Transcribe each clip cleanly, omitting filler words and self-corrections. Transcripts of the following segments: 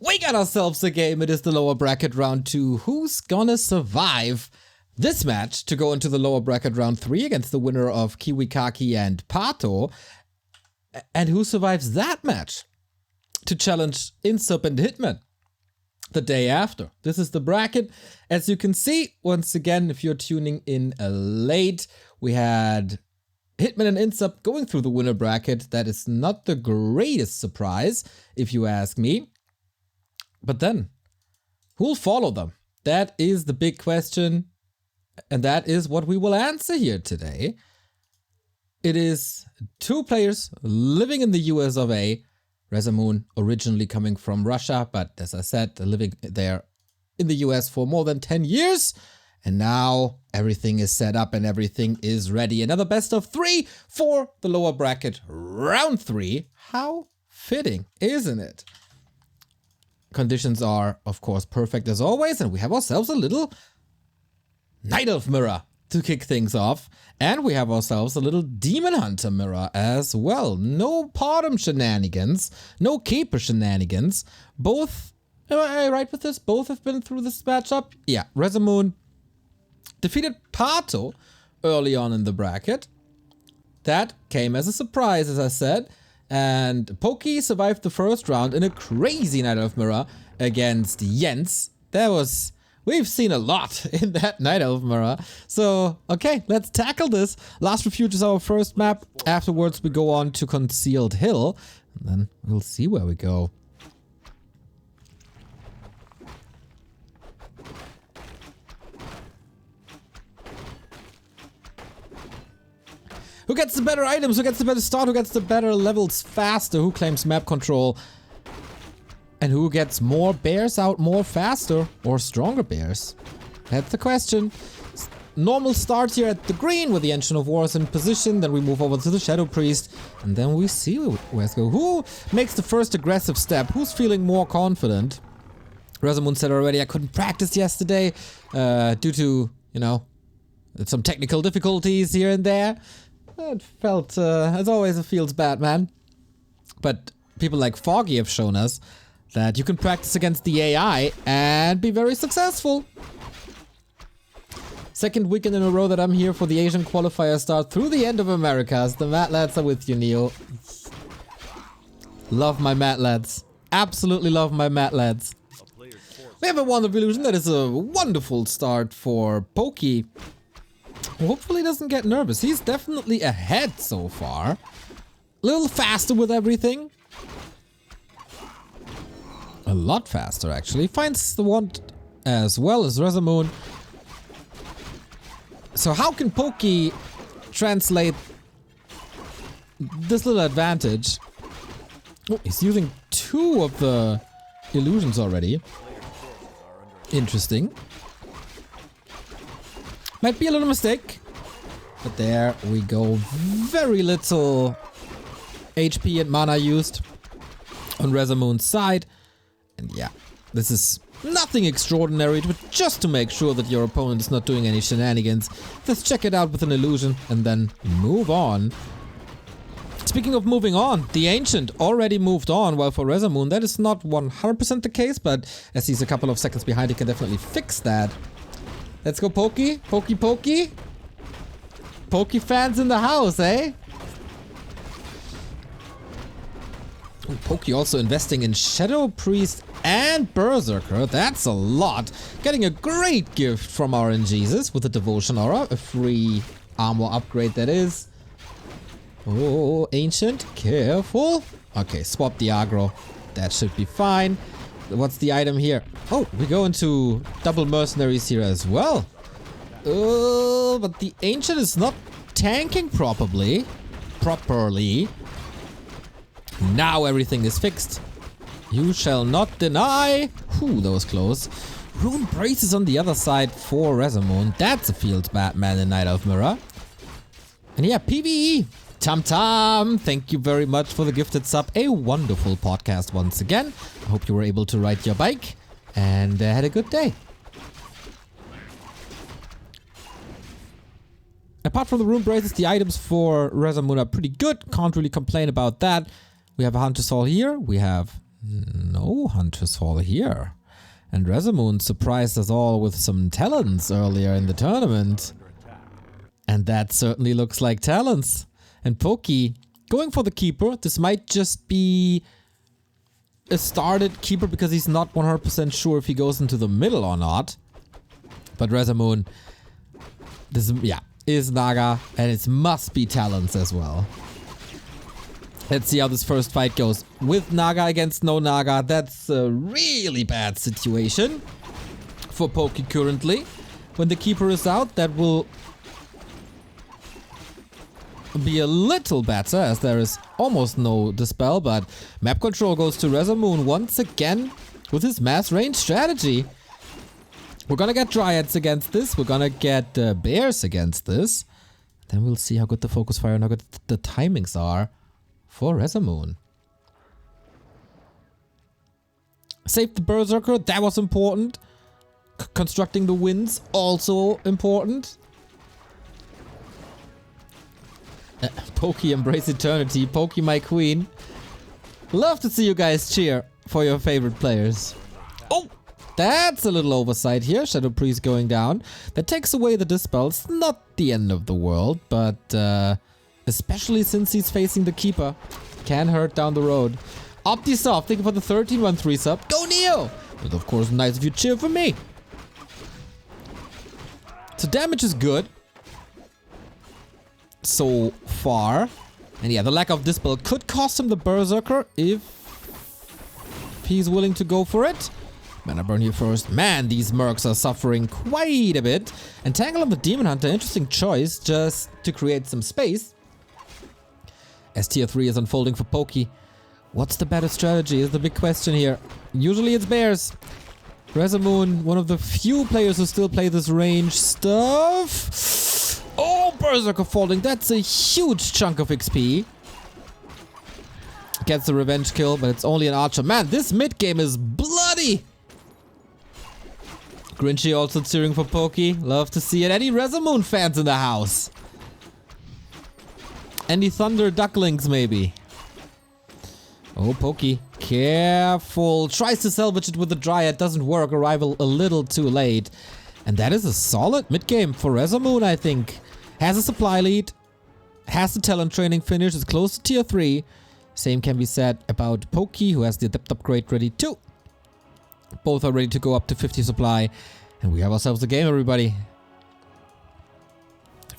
We got ourselves a game. It is the lower bracket round 2. Who's gonna survive this match to go into the lower bracket round 3 against the winner of Kiwikaki and Pato? And who survives that match to challenge Insup and Hitman the day after? This is the bracket. As you can see, once again, if you're tuning in late, we had Hitman and Insup going through the winner bracket. That is not the greatest surprise, if you ask me. But then, who'll follow them? That is the big question, and that is what we will answer here today. It is 2 players living in the US of A. RazerMoon originally coming from Russia, but as I said, living there in the US for more than 10 years. And now everything is set up and everything is ready. Another best of 3 for the lower bracket round 3. How fitting, isn't it? Conditions are, of course, perfect as always, and we have ourselves a little Night Elf mirror to kick things off, and we have ourselves a little Demon Hunter mirror as well. No Bottom shenanigans, no Keeper shenanigans. Both, am I right with this? Both have been through this matchup? Yeah, RazerMoon defeated Pato early on in the bracket. That came as a surprise, as I said. And Pokey survived the first round in a crazy Night Elf mirror against Jens. We've seen a lot in that Night Elf mirror. So, okay, let's tackle this. Last Refuge is our first map. Afterwards, we go on to Concealed Hill. And then we'll see where we go. Who gets the better items? Who gets the better start? Who gets the better levels faster? Who claims map control? And who gets more bears out more faster? Or stronger bears? That's the question. Normal start here at the green with the Engine of Wars in position. Then we move over to the Shadow Priest. And then we see where to go. Who makes the first aggressive step? Who's feeling more confident? RazerMoon said already, I couldn't practice yesterday due to, you know, some technical difficulties here and there. It felt, as always, it feels bad, man. But people like Foggy have shown us that you can practice against the AI and be very successful. Second weekend in a row that I'm here for the Asian qualifier start through the end of Americas. The Mad Lads are with you, Neo. Love my Mad Lads. Absolutely love my Mad Lads. We have a Wand of Illusion. That is a wonderful start for Pokey. Hopefully doesn't get nervous. He's definitely ahead so far. A little faster with everything. A lot faster, actually. Finds the wand as well as RazerMoon. So how can Pokey translate this little advantage? Oh, he's using 2 of the illusions already. Interesting. Might be a little mistake, but there we go. Very little HP and mana used on RazerMoon's side. And yeah, this is nothing extraordinary, but just to make sure that your opponent is not doing any shenanigans, just check it out with an illusion and then move on. Speaking of moving on, the Ancient already moved on, while for RazerMoon that is not 100% the case, but as he's a couple of seconds behind, he can definitely fix that. Let's go, Pokey. Pokey, Pokey. Pokey fans in the house, eh? Ooh, Pokey also investing in Shadow Priest and Berserker. That's a lot. Getting a great gift from RNGesus with the Devotion Aura. A free armor upgrade, that is. Oh, Ancient. Careful. Okay, swap the aggro. That should be fine. What's the item here? Oh, we go into double mercenaries here as well. Oh, but the Ancient is not tanking properly. Now everything is fixed. You shall not deny. Whew, that was close. Rune Brace is on the other side for RazerMoon. That's a field Batman in Night Elf mirror. And yeah, PvE. Tam, thank you very much for the gifted sub. A wonderful podcast once again. I hope you were able to ride your bike and had a good day. Apart from the Rune Braces, the items for RazerMoon are pretty good. Can't really complain about that. We have a Hunter's Hall here. We have No Hunter's Fall here. And RazerMoon surprised us all with some talents earlier in the tournament. And that certainly looks like talents. And Pokey going for the keeper. This might just be a started keeper because he's not 100% sure if he goes into the middle or not. But RazerMoon, this is Naga, and it must be talents as well. Let's see how this first fight goes. With Naga against no Naga, that's a really bad situation for Pokey currently. When the keeper is out, that will be a little better as there is almost no dispel, but map control goes to RazerMoon once again with his mass range strategy. We're gonna get Dryads against this, we're gonna get Bears against this. Then we'll see how good the focus fire and how good the timings are for RazerMoon. Save the Berserker, that was important. Constructing the winds, also important. Pokey embrace eternity, Pokey my queen. Love to see you guys cheer for your favorite players. Oh, that's a little oversight here. Shadow Priest going down. That takes away the dispel. It's not the end of the world, but especially since he's facing the keeper, can hurt down the road. OptiSoft, thank you for the 1313 sub. Go Neo! But of course, nice if you cheer for me. So damage is good so far. And yeah, the lack of dispel could cost him the Berserker if he's willing to go for it. Mana burn here first. Man, these mercs are suffering quite a bit. Entangle on the Demon Hunter, interesting choice just to create some space. As tier 3 is unfolding for Pokey. What's the better strategy is the big question here. Usually it's Bears. RazerMoon, one of the few players who still play this range stuff. Oh, Berserker falling. That's a huge chunk of XP. Gets the revenge kill, but it's only an archer. Man, this mid game is bloody. Grinchy also cheering for Pokey. Love to see it. Any RazerMoon fans in the house? Any Thunder Ducklings maybe? Oh, Pokey. Careful. Tries to salvage it with the Dryad. Doesn't work. Arrival a little too late. And that is a solid mid-game for RazerMoon, I think. Has a supply lead. Has the talent training finish. Is close to tier 3. Same can be said about Pokey, who has the adept upgrade ready too. Both are ready to go up to 50 supply. And we have ourselves a game, everybody.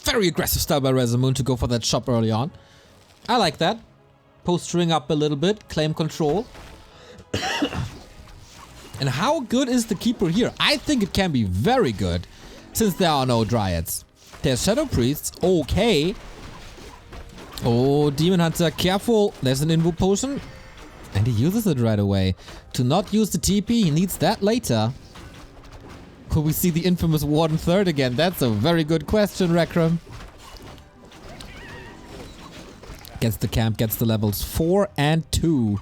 Very aggressive style by RazerMoon to go for that shop early on. I like that. Postering up a little bit. Claim control. And how good is the keeper here? I think it can be very good. Since there are no Dryads. There's Shadow Priests. Okay. Oh, Demon Hunter, careful. There's an Invo Potion. And he uses it right away. To not use the TP, he needs that later. Will we see the infamous Warden third again? That's a very good question, Rekram. Gets the camp, gets the levels 4 and 2.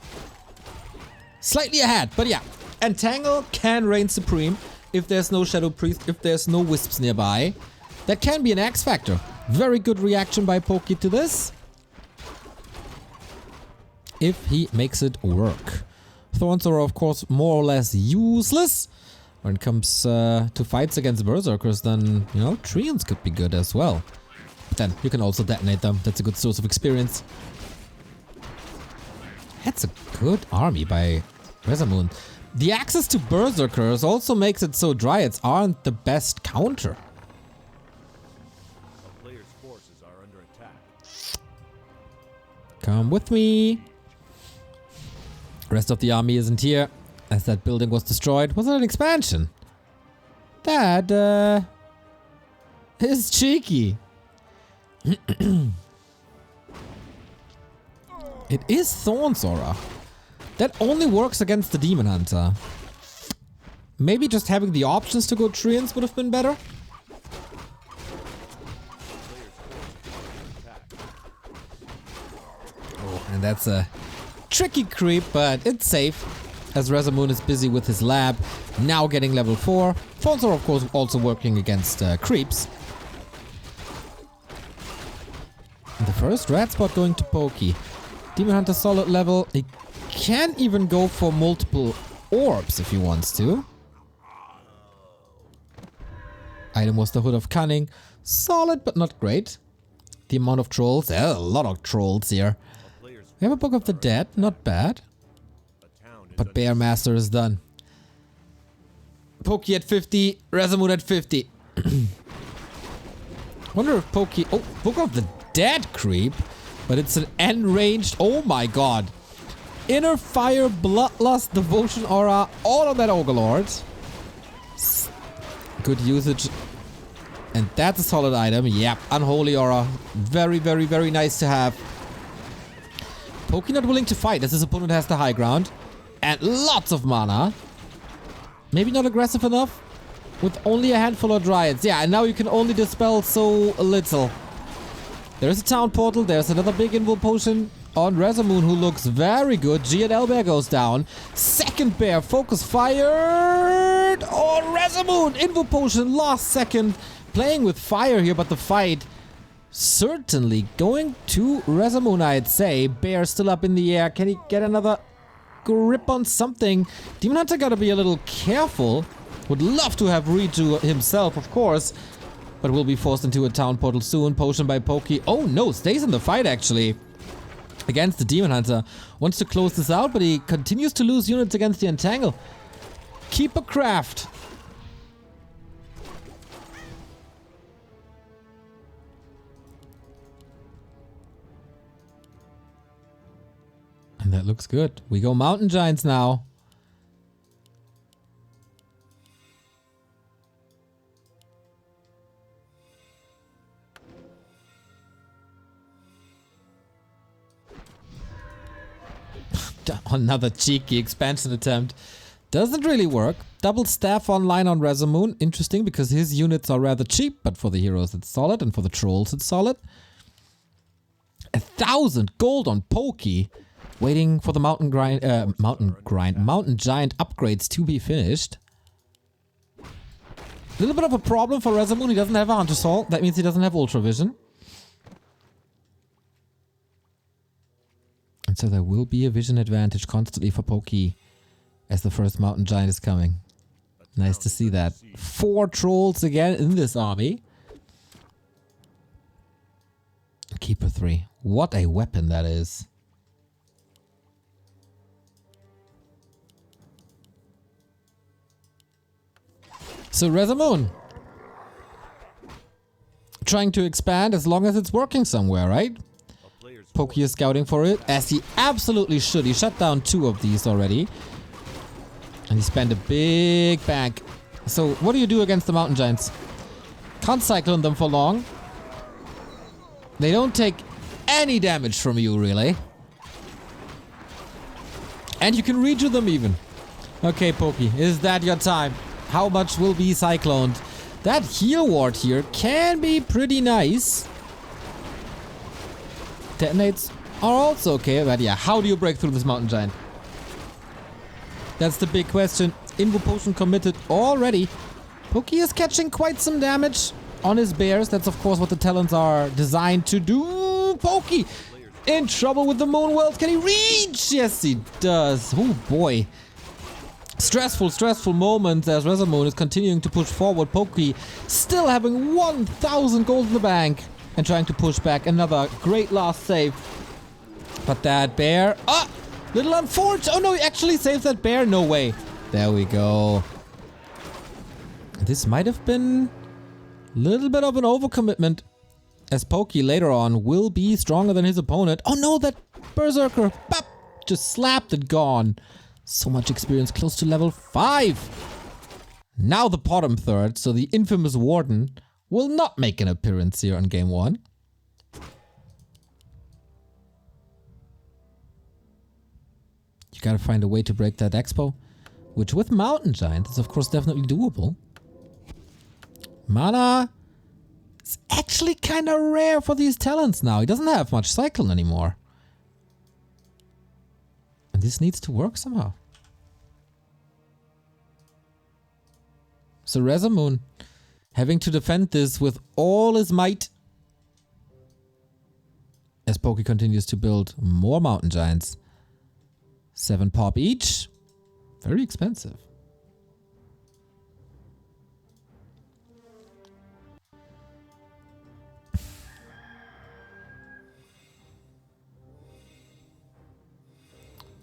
Slightly ahead, but yeah. Entangle can reign supreme if there's no Shadow Priest, if there's no Wisps nearby. That can be an X factor. Very good reaction by Pokey to this. If he makes it work. Thorns are of course more or less useless. When it comes to fights against Berserkers, then, you know, Treants could be good as well. But then you can also detonate them. That's a good source of experience. That's a good army by RazerMoon. The access to Berserkers also makes it so Dryads aren't the best counter. A player's forces are under attack. Come with me. Rest of the army isn't here, as that building was destroyed. Was it an expansion? That, is cheeky. It is Thorns Aura. That only works against the Demon Hunter. Maybe just having the options to go Treants would have been better. Oh, and that's a tricky creep, but it's safe. As RazerMoon is busy with his lab, now getting level 4. Thorns are of course also working against creeps. And the first red spot going to Pokey. Demon Hunter solid level. He can even go for multiple orbs if he wants to. Item was the Hood of Cunning. Solid, but not great. The amount of trolls. There's a lot of trolls here. We have a Book of the Dead. Not bad. But Bear Master is done. Pokey at 50. RazerMoon at 50. Wonder if Pokey... Oh, Book of the Dead creep. But it's an end-ranged... Oh my god. Inner Fire, Bloodlust, Devotion Aura. All on that Ogre. Good usage. And that's a solid item. Yep. Unholy Aura. Very, very, very nice to have. Pokey not willing to fight as his opponent has the high ground. And lots of mana. Maybe not aggressive enough. With only a handful of Dryads. Yeah, and now you can only dispel so little. There's a Town Portal. There's another big Invul Potion on RazerMoon who looks very good. G and L Bear goes down. Second Bear. Focus fired on RazerMoon. Invul Potion last second. Playing with fire here, but the fight certainly going to RazerMoon, I'd say. Bear still up in the air. Can he get another grip on something? Demon Hunter gotta be a little careful. Would love to have redo himself, of course. But will be forced into a Town Portal soon. Potion by Pokey. Oh no, stays in the fight actually. Against the Demon Hunter. Wants to close this out, but he continues to lose units against the Entangle. Keeper Craft. And that looks good. We go Mountain Giants now. Another cheeky expansion attempt. Doesn't really work. Double staff online on RazerMoon. Interesting because his units are rather cheap, but for the heroes it's solid and for the trolls it's solid. 1,000 gold on Pokey. Waiting for the Mountain Giant upgrades to be finished. A little bit of a problem for RazerMoon. He doesn't have a Hunter Soul. That means he doesn't have Ultra Vision. And so there will be a vision advantage constantly for Pokey as the first Mountain Giant is coming. Nice to see that. 4 trolls again in this army. Keeper 3. What a weapon that is. So RazerMoon. Trying to expand as long as it's working somewhere, right? Pokey is scouting for it, as he absolutely should. He shut down 2 of these already. And he spent a big bank. So what do you do against the Mountain Giants? Can't cyclone them for long. They don't take any damage from you, really. And you can redo them even. Okay, Pokey, is that your time? How much will be cycloned? That heal ward here can be pretty nice. Detonates are also okay, but yeah, how do you break through this Mountain Giant? That's the big question. Invul Potion committed already. Pokey is catching quite some damage on his bears. That's of course what the talents are designed to do. Pokey in trouble with the Moon World. Can he reach? Yes, he does. Oh boy. Stressful moments as RazerMoon is continuing to push forward. Pokey still having 1,000 gold in the bank and trying to push back. Another great last save. But that bear... Ah! Little unfortunate. Oh no, he actually saves that bear. No way. There we go. This might have been a little bit of an overcommitment, as Pokey later on will be stronger than his opponent. Oh no, that Berserker. Bop! Just slapped and gone. So much experience, close to level 5. Now the bottom third, so the infamous Warden, will not make an appearance here on game 1. You gotta find a way to break that expo, which with Mountain Giant is of course definitely doable. Mana is actually kinda rare for these talents now. He doesn't have much Cyclone anymore. And this needs to work somehow. So RazerMoon having to defend this with all his might as Pokey continues to build more Mountain Giants. 7 pop each. Very expensive.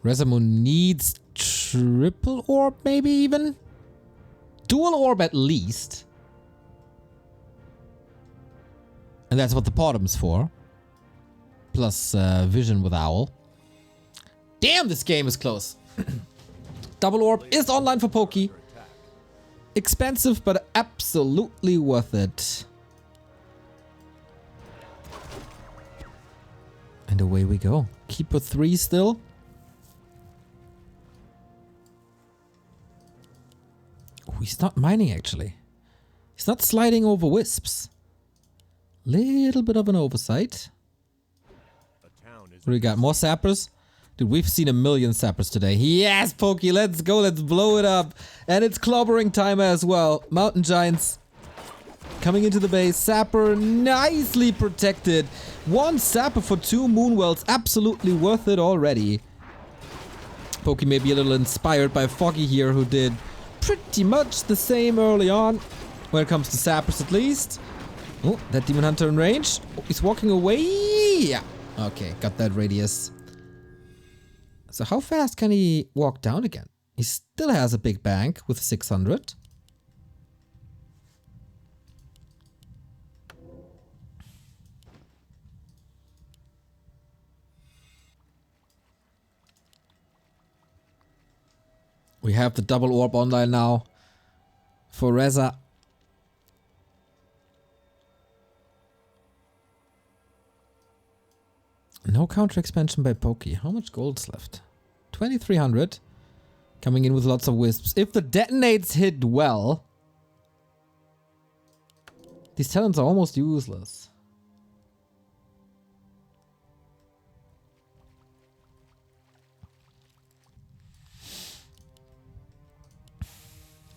RazerMoon needs triple orb, maybe even? Dual orb at least. And that's what the bottom's for. Plus vision with owl. Damn, this game is close. Double orb is online for Pokey. Expensive, but absolutely worth it. And away we go. Keeper 3 still. Oh, he's not mining actually. He's not sliding over wisps. Little bit of an oversight. What do we got? More sappers? Dude, we've seen a million sappers today. Yes, Pokey, let's go. Let's blow it up. And it's clobbering time as well. Mountain Giants coming into the base. Sapper nicely protected. 1 sapper for 2 Moonwells. Absolutely worth it already. Pokey may be a little inspired by Foggy here, who did pretty much the same early on. When it comes to sappers at least. Oh, that Demon Hunter in range. Oh, he's walking away. Yeah. Okay, got that radius. So how fast can he walk down again? He still has a big bank with 600. We have the double orb online now for Razer. No counter expansion by Pokey. How much gold's left? 2300. Coming in with lots of wisps. If the detonates hit well, these talents are almost useless.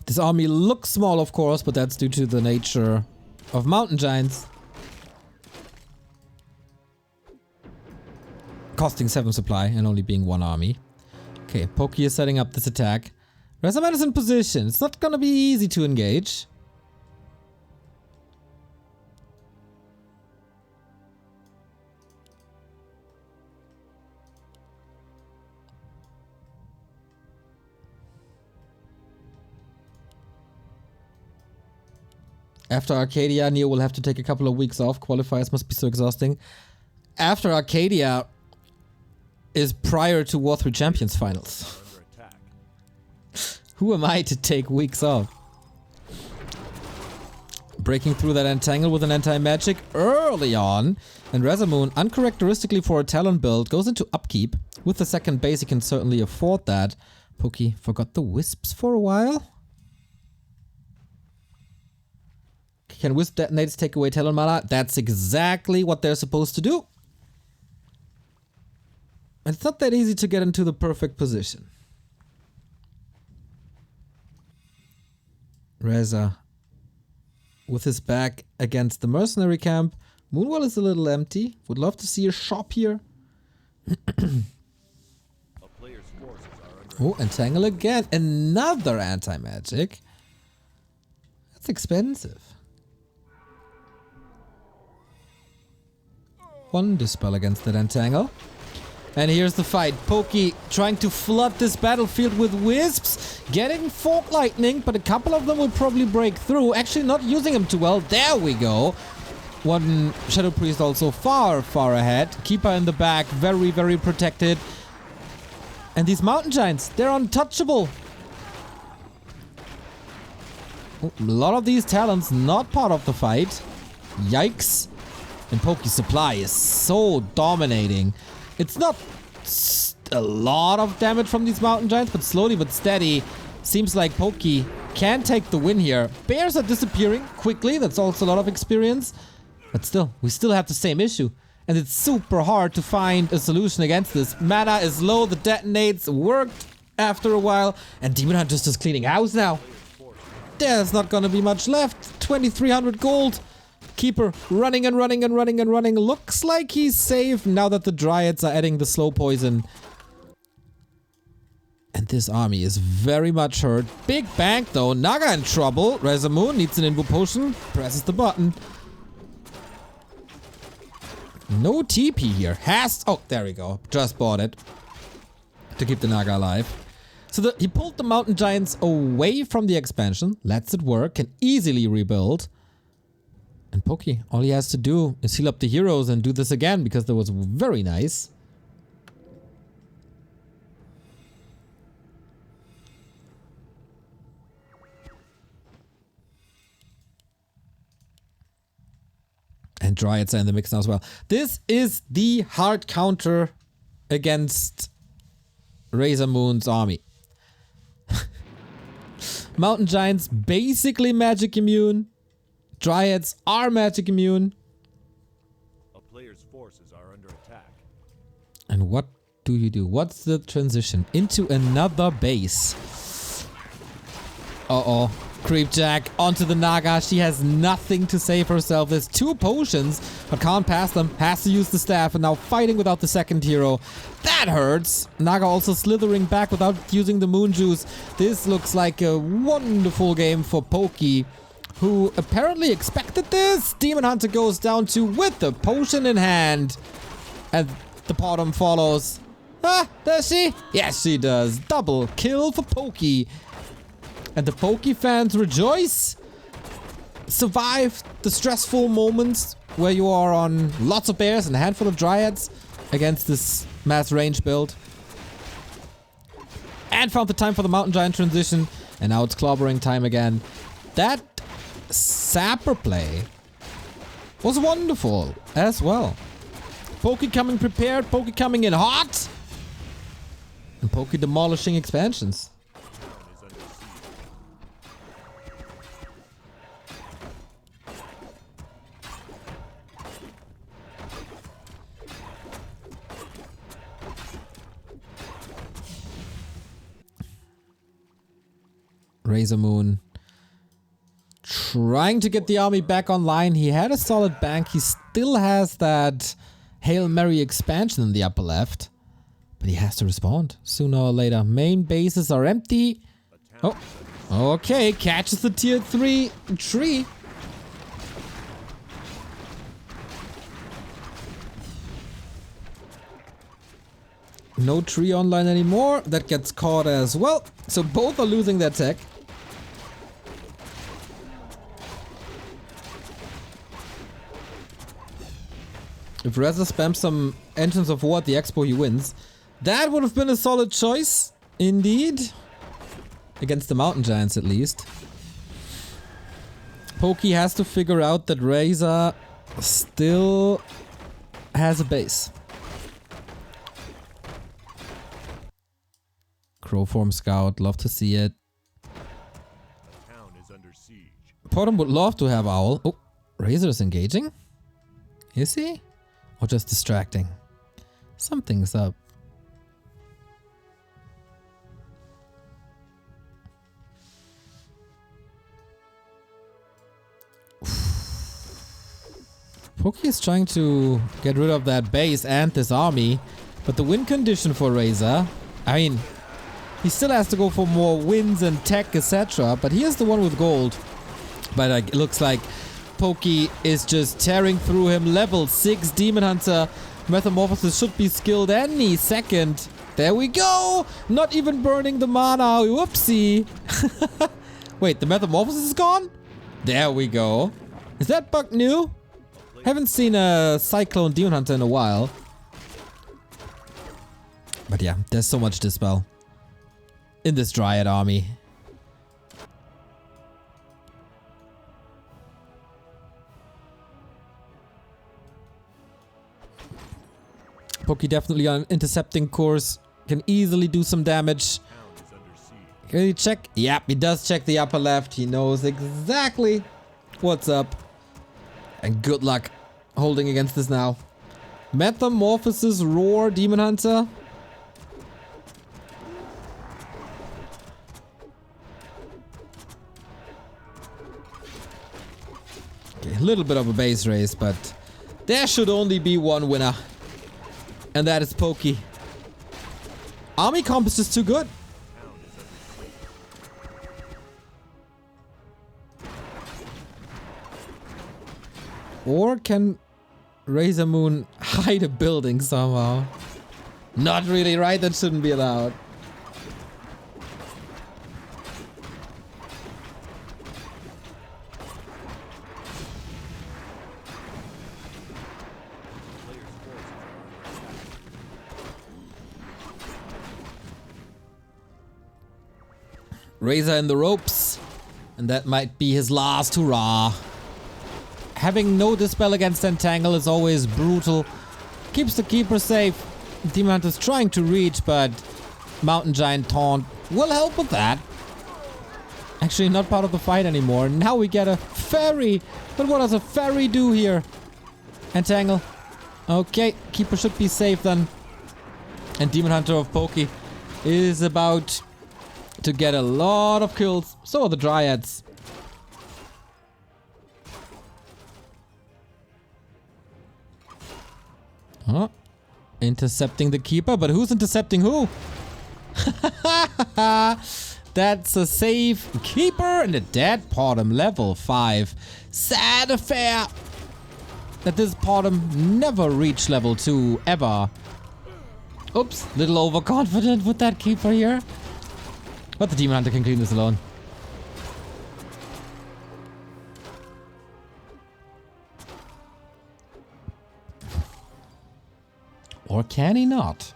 This army looks small, of course, but that's due to the nature of mountain giants. Costing 7 supply and only being 1 army. Okay, Pokey is setting up this attack. RazerMoon is in position. It's not gonna be easy to engage. After Arcadia, Neo will have to take a couple of weeks off. Qualifiers must be so exhausting. After Arcadia is prior to War 3 Champions finals. Who am I to take weeks off? Breaking through that entangle with an anti-magic early on. And RazerMoon, uncharacteristically for a talent build, goes into upkeep. With the second base, he can certainly afford that. Pokey forgot the wisps for a while. Can wisp detonates take away talent mana? That's exactly what they're supposed to do. It's not that easy to get into the perfect position. Razer with his back against the mercenary camp. Moonwell is a little empty. Would love to see a shop here. Oh, entangle again. Another anti-magic. That's expensive. 1 dispel against that entangle. And here's the fight. Pokey trying to flood this battlefield with wisps. Getting fork lightning, but a couple of them will probably break through. Actually not using them too well. There we go. 1 Shadow Priest also far, far ahead. Keeper in the back. Very, very protected. And these mountain giants, they're untouchable. Oh, a lot of these talents not part of the fight. Yikes. And Pokey's supply is so dominating. It's not a lot of damage from these mountain giants, but slowly but steady, seems like Pokey can take the win here. Bears are disappearing quickly. That's also a lot of experience. But still, we still have the same issue. And it's super hard to find a solution against this. Mana is low. The detonates worked after a while. And Demon Hunter's just cleaning house now. There's not gonna be much left. 2300 gold. Keeper running and running and running and running. Looks like he's safe now that the Dryads are adding the slow poison. And this army is very much hurt. Big bank though. Naga in trouble. RazerMoon needs an invo potion. Presses the button. No TP here. Oh, there we go. Just bought it. To keep the Naga alive. So he pulled the mountain giants away from the expansion. Lets it work. Can easily rebuild. And Pokey, all he has to do is heal up the heroes and do this again, because that was very nice. And Dryads are in the mix now as well. This is the hard counter against RazerMoon's army. Mountain Giants basically magic immune. Dryads are magic immune. A player's forces are under attack. And what do you do? What's the transition? Into another base. Uh-oh. Creepjack onto the Naga. She has nothing to save herself. There's 2 potions, but can't pass them. Has to use the staff, and now fighting without the second hero. That hurts. Naga also slithering back without using the moon juice. This looks like a wonderful game for Pokey, who apparently expected this. Demon Hunter goes down to with the potion in hand. And the bottom follows. Ah, does she? Yes, she does. Double kill for Pokey. And the Pokey fans rejoice. Survive the stressful moments where you are on lots of bears and a handful of dryads against this mass range build. And found the time for the mountain giant transition. And now it's clobbering time again. That sapper play was wonderful as well. Pokey coming prepared, Pokey coming in hot. And Pokey demolishing expansions. RazerMoon trying to get the army back online. He had a solid bank. He still has that Hail Mary expansion in the upper left. But he has to respond sooner or later. Main bases are empty. Oh, okay. Catches the tier 3 tree. No tree online anymore. That gets caught as well. So both are losing their tech. If Razer spams some Engines of War at the Expo, he wins. That would have been a solid choice, indeed. Against the Mountain Giants, at least. Pokey has to figure out that Razer still has a base. Crowform Scout, love to see it. The town is under siege. Potom would love to have Owl. Oh, Razer is engaging? Is he? Or just distracting? Something's up. Pokey is trying to get rid of that base and this army, but the win condition for Razer, I mean, he still has to go for more wins and tech, etc. But he is the one with gold. But it looks like Pokey is just tearing through him. Level 6 Demon Hunter. Metamorphosis should be skilled any second. There we go! Not even burning the mana. Whoopsie. Wait, the Metamorphosis is gone? There we go. Is that bug new? Haven't seen a Cyclone Demon Hunter in a while. But yeah, there's so much Dispel in this Dryad army. Pokey definitely on an intercepting course. Can easily do some damage. Can he check? Yep, he does check the upper left. He knows exactly what's up. And good luck holding against this now. Metamorphosis, Roar, Demon Hunter. Okay, a little bit of a base race, but there should only be one winner. And that is Pokey. Army comp is just too good. Or can RazerMoon hide a building somehow? Not really, right? That shouldn't be allowed. Razor in the ropes, and that might be his last hurrah. Having no dispel against Entangle is always brutal. Keeps the keeper safe. Demon Hunter's trying to reach, but Mountain Giant Taunt will help with that. Actually, not part of the fight anymore. Now we get a fairy. But what does a fairy do here? Entangle. Okay, keeper should be safe then. And Demon Hunter of Pokey is about to get a lot of kills. So are the Dryads. Oh, intercepting the keeper, but who's intercepting who? That's a safe keeper and a dead Potom, level 5. Sad affair that this Potom never reached level 2 ever. Oops, little overconfident with that keeper here. But the Demon Hunter can clean this alone. Or can he not?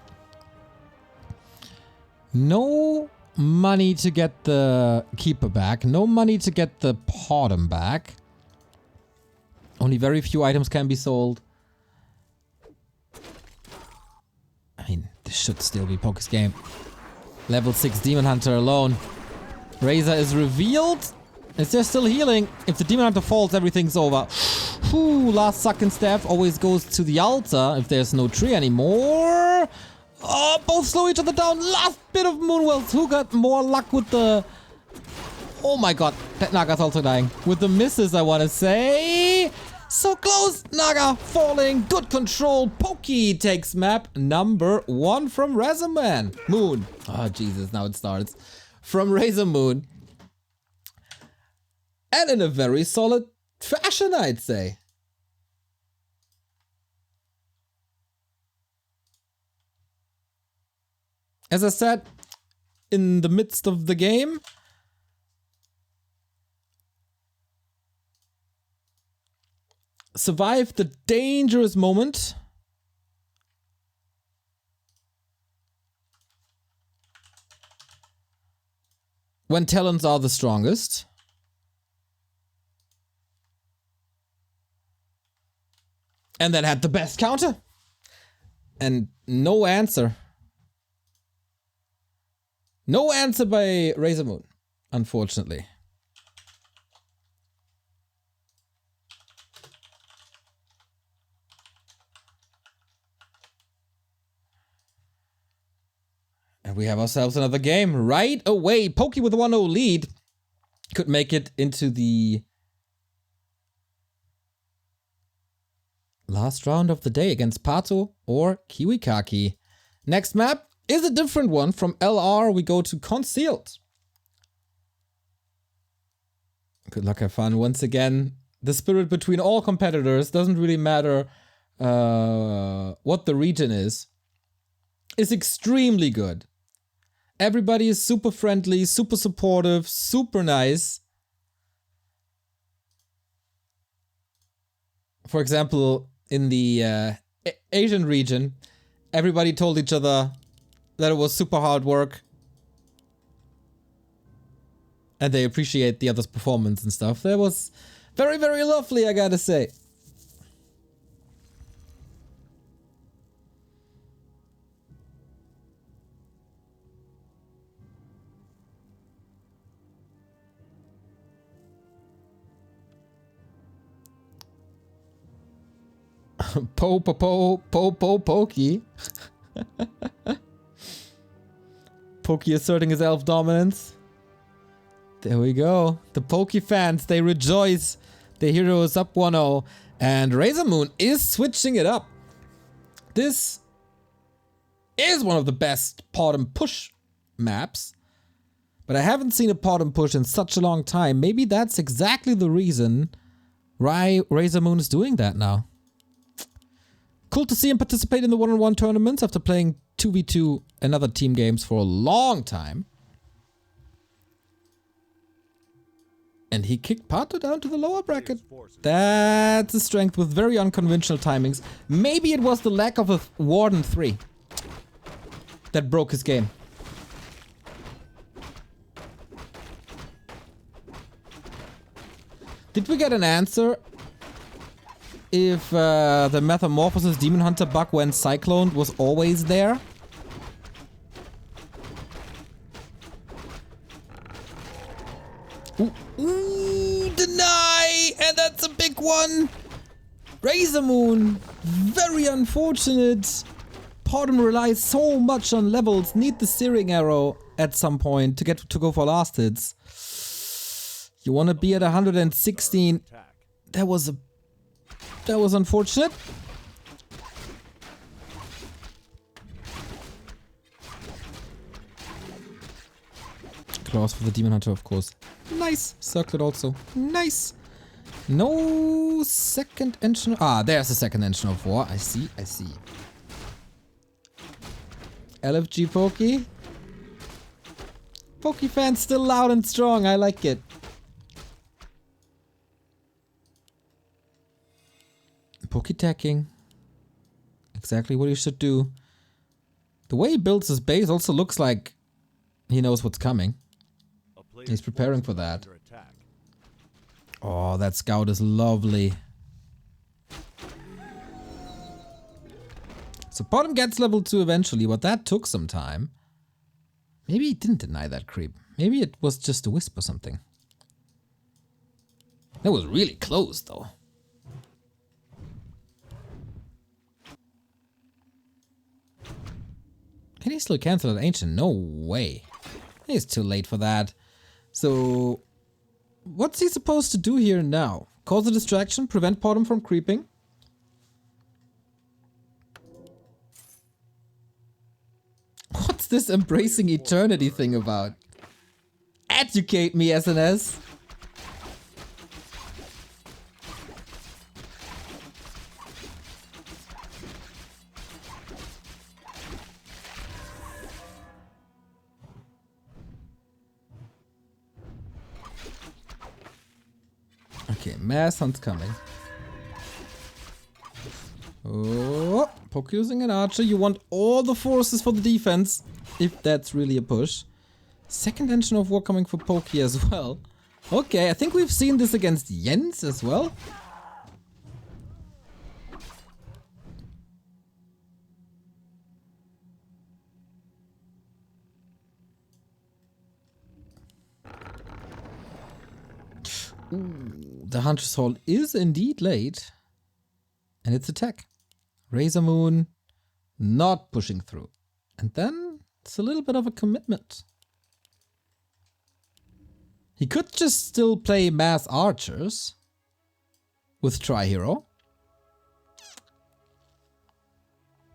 No money to get the keeper back. No money to get the Potom back. Only very few items can be sold. I mean, this should still be Pokey's game. Level 6 Demon Hunter alone. Razor is revealed. Is there still healing? If the Demon Hunter falls, everything's over. Whew, last sucking staff always goes to the altar if there's no tree anymore. Oh, both slow each other down. Last bit of Moonwells. Who got more luck with the... Oh my god, that Naga's also dying. With the misses, I want to say. So close. Naga falling. Good control. Pokey takes map number 1 from RazerMoon. Moon. Oh, Jesus. Now it starts. From RazerMoon. And in a very solid fashion, I'd say. As I said, in the midst of the game, survive the dangerous moment. When talents are the strongest. And then had the best counter. And no answer. No answer by RazerMoon, unfortunately. And we have ourselves another game right away. Pokey with a 1-0 lead could make it into the last round of the day against Pato or Kiwikaki. Next map is a different one. From LR, we go to Concealed. Good luck, have fun. Once again, the spirit between all competitors, doesn't really matter what the region is extremely good. Everybody is super friendly, super supportive, super nice. For example, in the Asian region, everybody told each other that it was super hard work. And they appreciate the other's performance and stuff. That was very, very lovely, I gotta say. Pokey. Pokey asserting his elf dominance. There we go. The Pokey fans, they rejoice. The hero is up 1-0. And RazerMoon is switching it up. This is one of the best pot and push maps. But I haven't seen a pot and push in such a long time. Maybe that's exactly the reason RazerMoon is doing that now. Cool to see him participate in the one-on-one tournaments after playing 2v2 and other team games for a long time. And he kicked Pato down to the lower bracket. That's a strength with very unconventional timings. Maybe it was the lack of a Warden 3 that broke his game. Did we get an answer if the Metamorphosis Demon Hunter bug when Cycloned was always there? Ooh, deny! And that's a big one! RazerMoon, very unfortunate. Pardon relies so much on levels, need the steering arrow at some point to go for last hits. You want to be at 116. That was unfortunate. Claws for the Demon Hunter, of course. Nice. Circlet also. Nice. No second engine. Ah, there's a second engine of war. I see. LFG Pokey. Pokey fans still loud and strong. I like it. Pokey tacking. Exactly what he should do. The way he builds his base also looks like he knows what's coming. He's preparing for that. Oh, that scout is lovely. So bottom gets level 2 eventually, but that took some time. Maybe he didn't deny that creep. Maybe it was just a wisp or something. That was really close though. Can he still cancel that ancient? No way. He's too late for that. So, what's he supposed to do here now? Cause a distraction, prevent bottom from creeping? What's this embracing eternity thing about? Educate me, SNS. Okay, mass hunt's coming. Oh, Pokey using an archer. You want all the forces for the defense, if that's really a push. Second engine of war coming for Pokey as well. Okay, I think we've seen this against Jens as well. Ooh, the Hunter's Hall is indeed late. And it's attack. RazerMoon not pushing through. And then it's a little bit of a commitment. He could just still play mass archers with Tri-Hero.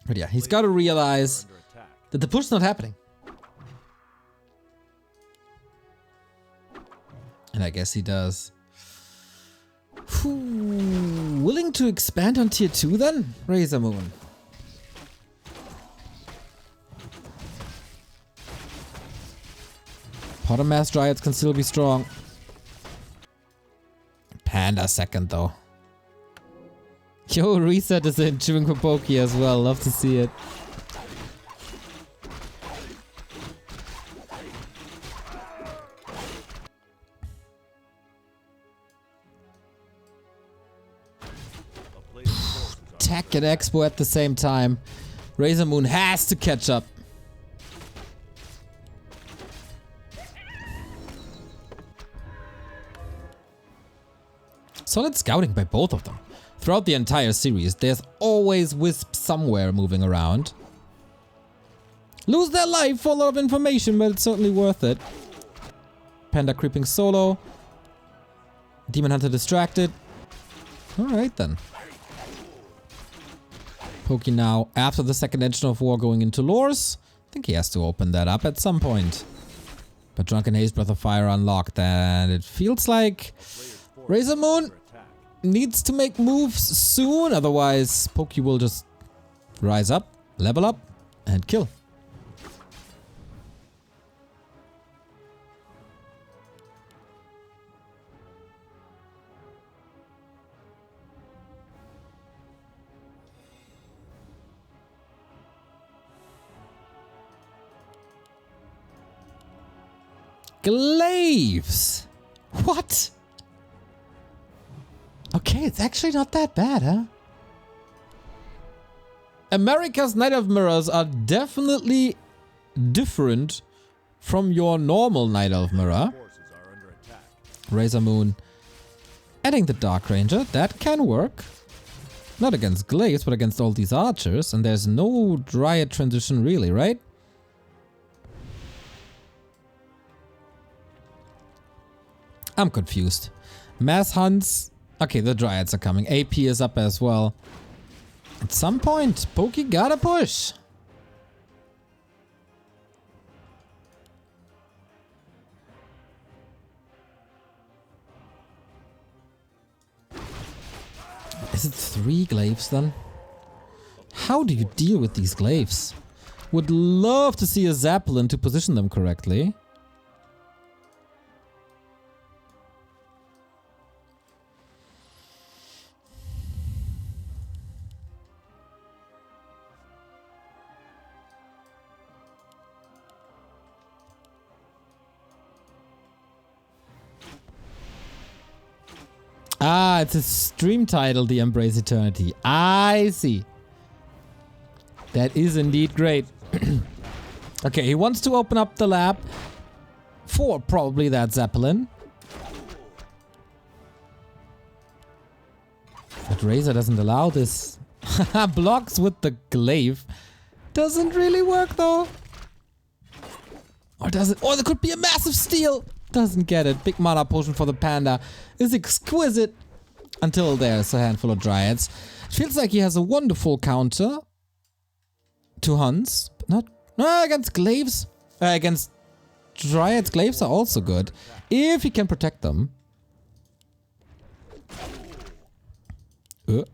But yeah, he's got to realize that the push's not happening. And I guess he does. Willing to expand on tier 2 then? RazerMoon. Potter Mass Dryads can still be strong. Panda second though. Yo, Reset is in chewing for Pokey as well. Love to see it. Tech and Expo at the same time. RazerMoon has to catch up. Solid scouting by both of them. Throughout the entire series, there's always Wisp somewhere moving around. Lose their life for a lot of information, but it's certainly worth it. Panda creeping solo. Demon Hunter distracted. Alright then. Pokey now, after the second engine of war going into lores. I think he has to open that up at some point. But Drunken Haze, Breath of Fire unlocked, and it feels like RazerMoon needs to make moves soon, otherwise Pokey will just rise up, level up, and kill. Glaives! What? Okay, it's actually not that bad, huh? America's Knight of Mirrors are definitely different from your normal Knight of Mirror. RazerMoon adding the Dark Ranger, that can work. Not against Glaives, but against all these archers. And there's no Dryad transition really, right? I'm confused. Mass hunts. Okay, the Dryads are coming. AP is up as well. At some point, Pokey gotta push. Is it 3 glaives then? How do you deal with these glaives? Would love to see a Zeppelin to position them correctly. Ah, it's a stream title, The Embrace Eternity. I see. That is indeed great. Okay, he wants to open up the lab for probably that Zeppelin. But Razor doesn't allow this. Blocks with the glaive. Doesn't really work though. Or does it? Oh, there could be a massive steal. Doesn't get it. Big mana potion for the panda is exquisite until there's a handful of Dryads. It feels like he has a wonderful counter to Huns, but not against Glaives. Against Dryads, Glaives are also good if he can protect them. Yep,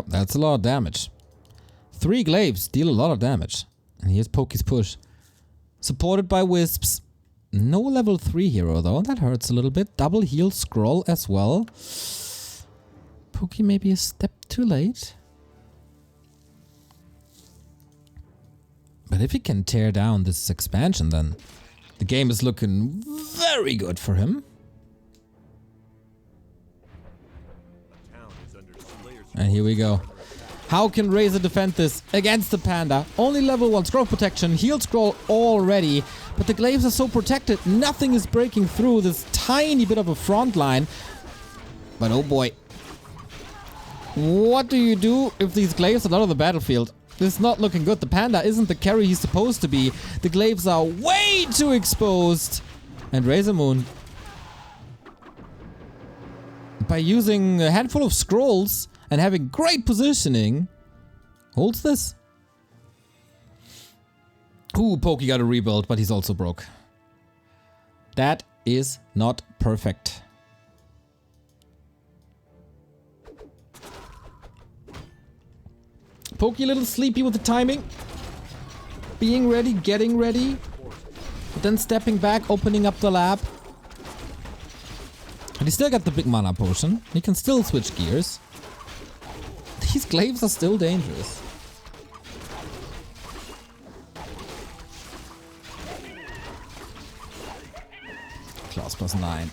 that's a lot of damage. 3 Glaives deal a lot of damage. And here's Pokey's push. Supported by Wisps. No level 3 hero though, that hurts a little bit. Double heal scroll as well. Pokey maybe a step too late. But if he can tear down this expansion, then the game is looking very good for him. And here we go. How can Razor defend this against the panda? Only level 1 scroll protection, heal scroll already. But the glaives are so protected, nothing is breaking through this tiny bit of a front line. But oh boy. What do you do if these glaives are not on the battlefield? This is not looking good. The panda isn't the carry he's supposed to be. The glaives are way too exposed. And RazerMoon, by using a handful of scrolls and having great positioning, holds this. Ooh, Pokey got a rebuild, but he's also broke. That is not perfect. Pokey a little sleepy with the timing. Being ready, getting ready. But then stepping back, opening up the lab. And he still got the big mana potion. He can still switch gears. These glaives are still dangerous. Claws +9.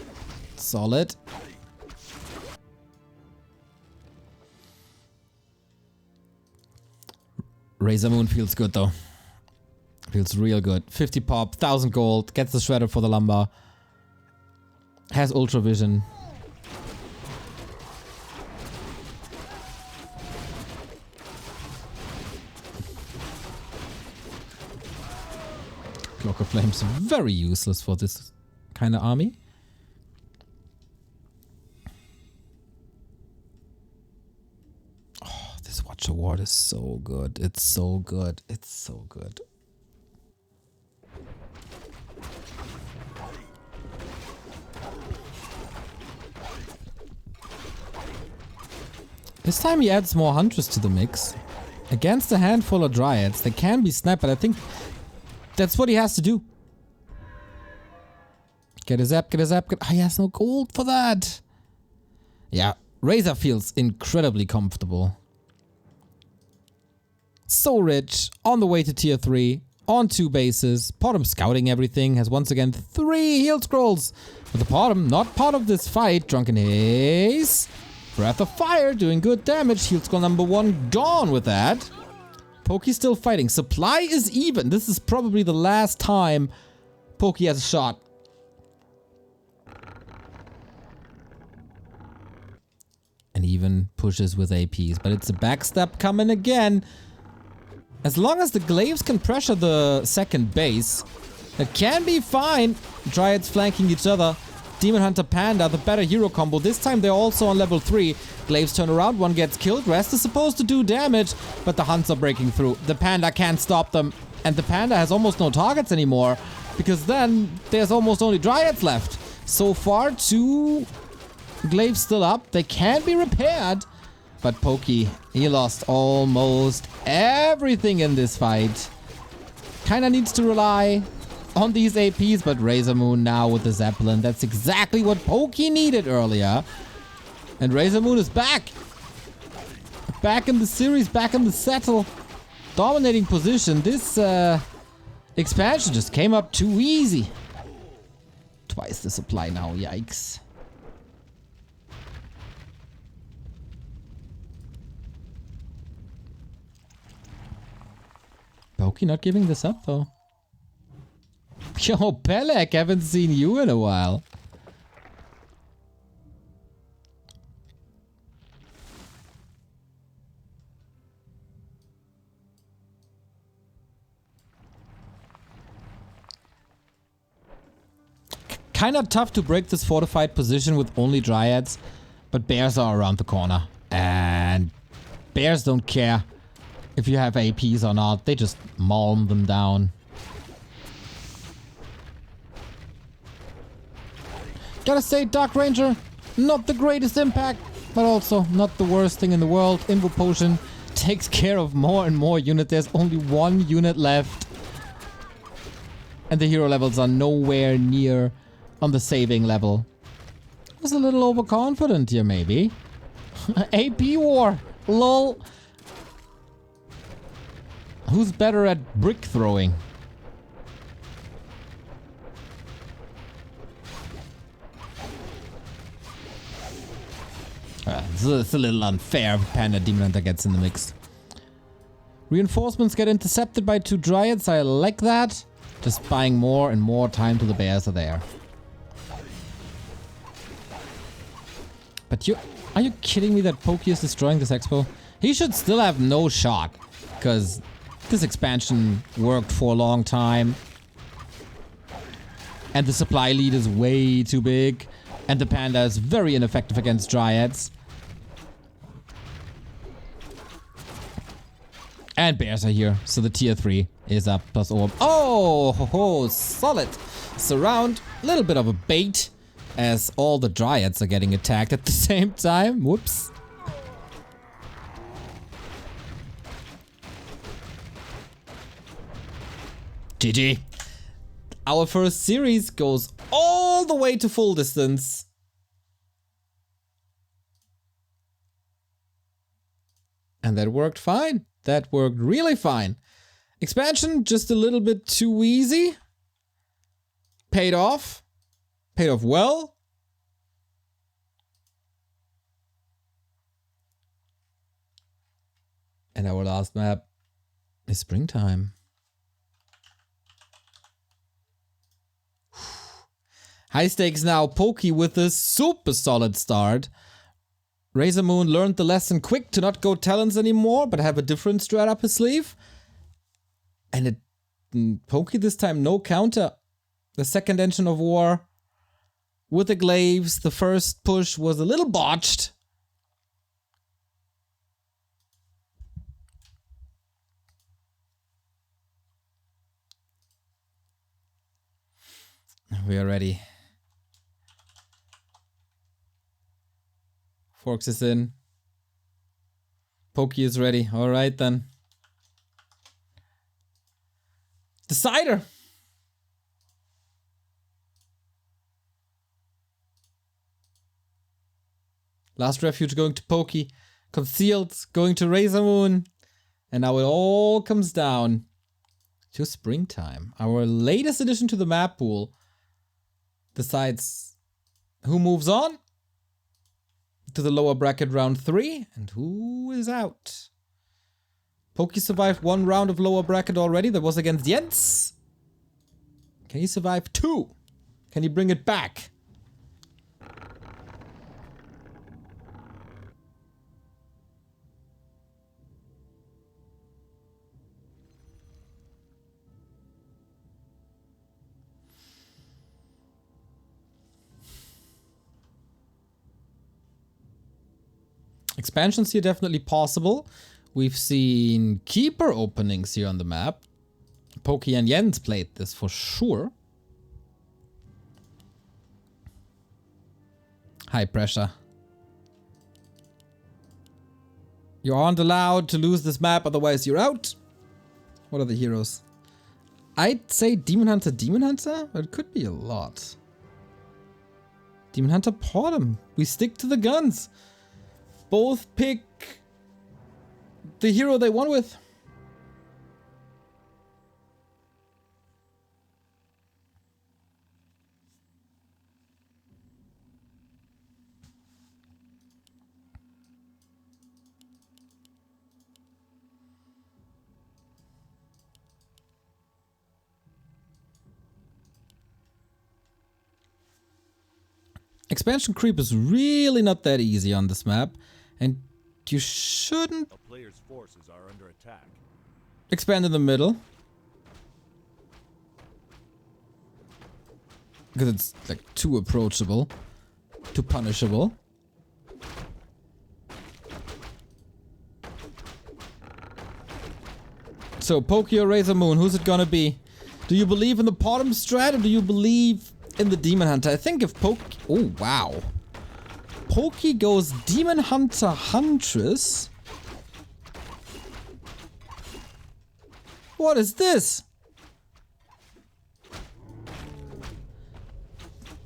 Solid. RazerMoon feels good though. Feels real good. 50 pop, 1000 gold, gets the shredder for the lumber. Has ultra vision. Cloak of Flames very useless for this kind of army. Oh, this Watcher Ward is so good. It's so good. It's so good. This time he adds more hunters to the mix. Against a handful of dryads, they can be sniped, but I think that's what he has to do. Get a zap, get a zap, get... Oh, he has no gold for that. Yeah, Razor feels incredibly comfortable. So rich, on the way to tier 3, on 2 bases. Potom scouting everything, has once again 3 heal scrolls. But the Potom, not part of this fight. Drunken Haze. Breath of Fire, doing good damage. Heal scroll number 1 gone with that. Pokey still fighting. Supply is even. This is probably the last time Pokey has a shot. And even pushes with APs. But it's a backstab coming again. As long as the glaives can pressure the second base, that can be fine. Dryads flanking each other. Demon Hunter Panda, the better hero combo. This time they're also on level 3. Glaives turn around, one gets killed. Rest is supposed to do damage, but the hunts are breaking through. The Panda can't stop them. And the Panda has almost no targets anymore, because then there's almost only Dryads left. So far, 2 glaives still up. They can be repaired. But Pokey, he lost almost everything in this fight. Kinda needs to rely on these APs, but RazerMoon now with the Zeppelin. That's exactly what Pokey needed earlier. And RazerMoon is back. Back in the series, back in the settle. Dominating position. This expansion just came up too easy. Twice the supply now, yikes. Pokey not giving this up though. Yo, Pelek, haven't seen you in a while. Kinda tough to break this fortified position with only Dryads, but bears are around the corner. And bears don't care if you have APs or not, they just maul them down. Gotta say, Dark Ranger, not the greatest impact, but also not the worst thing in the world. Invo Potion takes care of more and more units. There's only 1 unit left. And the hero levels are nowhere near on the saving level. I was a little overconfident here, maybe. AP war, lol. Who's better at brick throwing? It's a little unfair if Panda Demon Hunter gets in the mix. Reinforcements get intercepted by 2 Dryads. I like that. Just buying more and more time till the bears are there. But are you kidding me that Pokey is destroying this expo? He should still have no shot, because this expansion worked for a long time. And the supply lead is way too big. And the Panda is very ineffective against Dryads. And bears are here, so the tier 3 is up plus orb. Oh, ho, ho, solid. Surround, little bit of a bait, as all the Dryads are getting attacked at the same time. Whoops. GG. Our first series goes all the way to full distance. And that worked fine. That worked really fine. Expansion, just a little bit too easy. Paid off. Paid off well. And our last map is springtime. High stakes now. Pokey with a super solid start. RazerMoon learned the lesson quick to not go talents anymore, but have a different strat up his sleeve. And Pokey this time no counter. The second engine of war with the glaives. The first push was a little botched. We are ready. Forks is in. Pokey is ready. All right, then. Decider. Last Refuge going to Pokey. Concealed going to RazerMoon. And now it all comes down to springtime. Our latest addition to the map pool decides who moves on to the lower bracket round 3 and who is out. Pokey survived 1 round of lower bracket already. That was against Jens. Can he survive 2? Can he bring it back? Expansions here definitely possible. We've seen keeper openings here on the map. Pokey and Jens played this for sure. High pressure. You aren't allowed to lose this map, otherwise you're out. What are the heroes? I'd say Demon Hunter, but it could be a lot. Demon Hunter, Portum. We stick to the guns. Both pick the hero they won with. Expansion creep is really not that easy on this map, and you shouldn't A player's forces are under attack. expand in the middle. Because it's like too approachable, too punishable. So, Pokey or RazerMoon, who's it gonna be? Do you believe in the Portum strat or do you believe in the Demon Hunter? I think if Pokey... Oh, wow. Pokey goes Demon Hunter Huntress. What is this?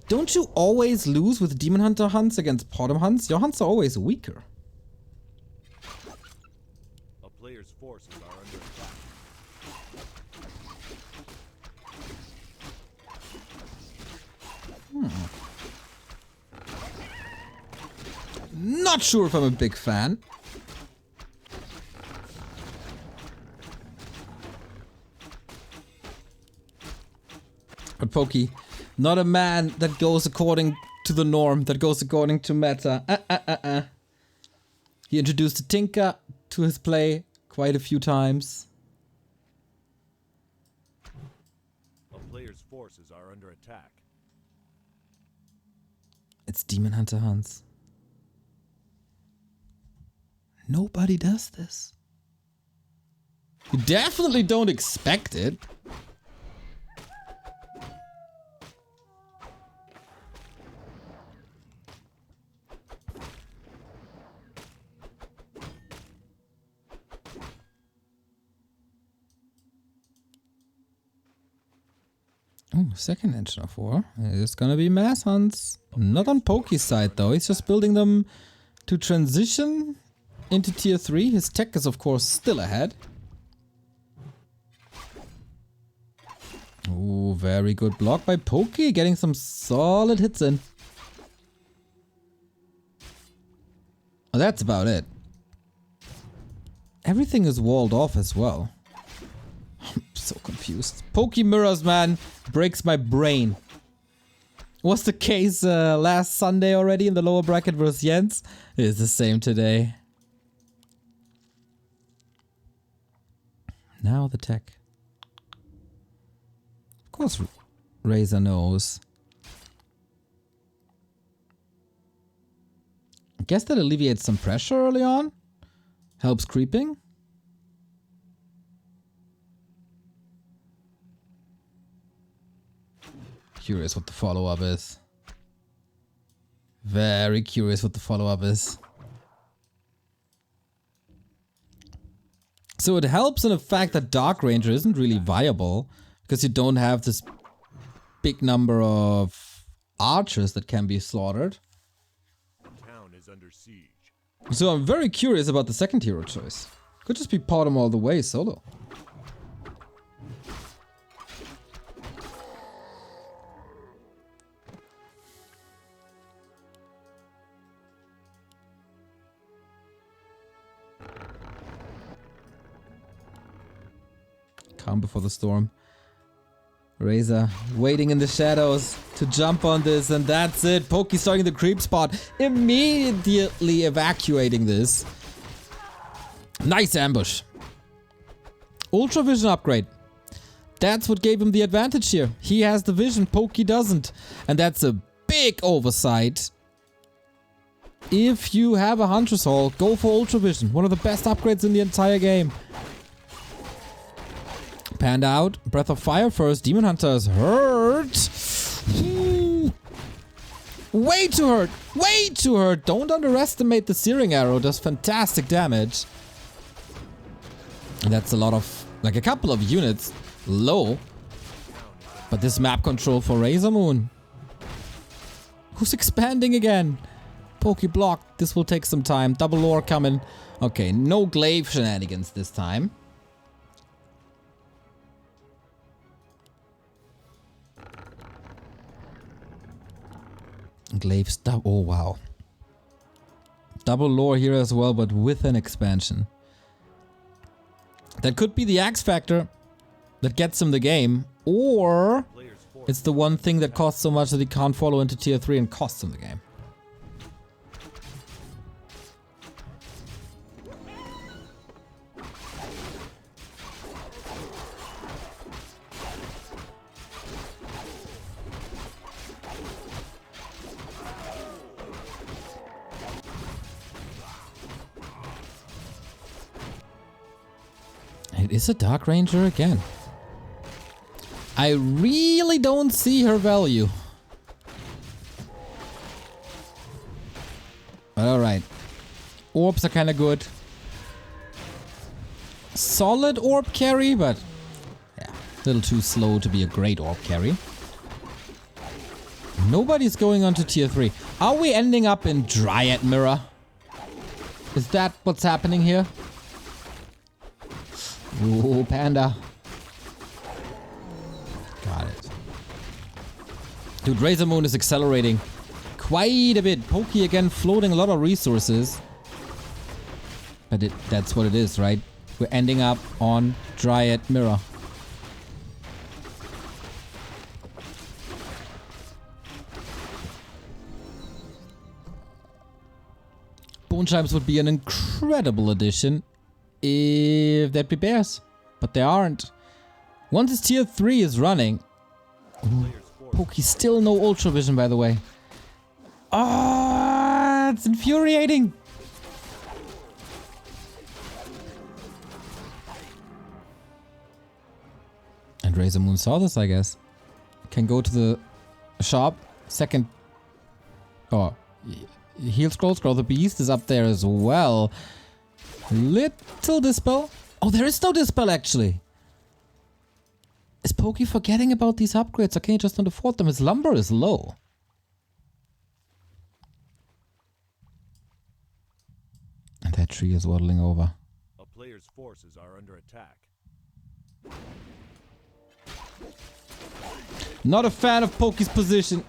Don't you always lose with Demon Hunter hunts against Portum hunts? Your hunts are always weaker. A player's forces are under attack. Not sure if I'm a big fan. But Pokey, not a man that goes according to the norm, that goes according to meta. He introduced a Tinker to his play quite a few times. A player's forces are under attack. It's Demon Hunter hunts. Nobody does this. You definitely don't expect it. Oh, second engine of war. It's gonna be mass hunts. Not on Pokey's side though. He's just building them to transition into tier 3. His tech is of course still ahead. Oh, very good block by Pokey. Getting some solid hits in. Oh, that's about it. Everything is walled off as well. I'm so confused. Pokey mirrors, man, breaks my brain. Was the case last Sunday already in the lower bracket versus Jens? It is the same today. Now the tech. Of course, Razor knows. I guess that alleviates some pressure early on. Helps creeping. Curious what the follow-up is. Very curious what the follow-up is. So it helps in the fact that Dark Ranger isn't really viable because you don't have this big number of archers that can be slaughtered. Town is under siege. So I'm very curious about the second hero choice. Could just be pot him all the way solo. Calm before the storm. Razor waiting in the shadows to jump on this, and that's it. Pokey starting the creep spot, immediately evacuating this. Nice ambush. Ultra vision upgrade. That's what gave him the advantage here. He has the vision, Pokey doesn't. And that's a big oversight. If you have a Hunter's Hall, go for Ultra Vision. One of the best upgrades in the entire game. Panned out. Breath of Fire first. Demon Hunter is hurt. Way too hurt. Way too hurt. Don't underestimate the Searing Arrow. Does fantastic damage. That's a lot of... like a couple of units low. But this map control for RazerMoon. Who's expanding again? Pokey blocked. This will take some time. Double lore coming. Okay, no glaive shenanigans this time. Glaive stuff. Oh, wow. Double lore here as well, but with an expansion. That could be the X factor that gets him the game. Or it's the one thing that costs so much that he can't follow into tier 3 and costs him the game. It is a Dark Ranger again. I really don't see her value. But alright. Orbs are kind of good. Solid orb carry, but yeah, a little too slow to be a great orb carry. Nobody's going on to tier 3. Are we ending up in Dryad Mirror? Is that what's happening here? Ooh, Panda. Got it. Dude, RazerMoon is accelerating quite a bit. Pokey again floating a lot of resources. But that's what it is, right? We're ending up on Dryad Mirror. Bone Chimes would be an incredible addition if there'd be bears, but there aren't. Once his tier 3 is running... Pokey still no Ultra Vision, by the way. Ah, it's infuriating. And RazerMoon saw this, I guess. Can go to the shop. Second... Oh, Heal Scroll the Beast is up there as well. Little Dispel. Oh, there is no Dispel actually. Is Pokey forgetting about these upgrades? Or can he just not afford them? His lumber is low. And that tree is waddling over. A player's forces are under attack. Not a fan of Pokey's position.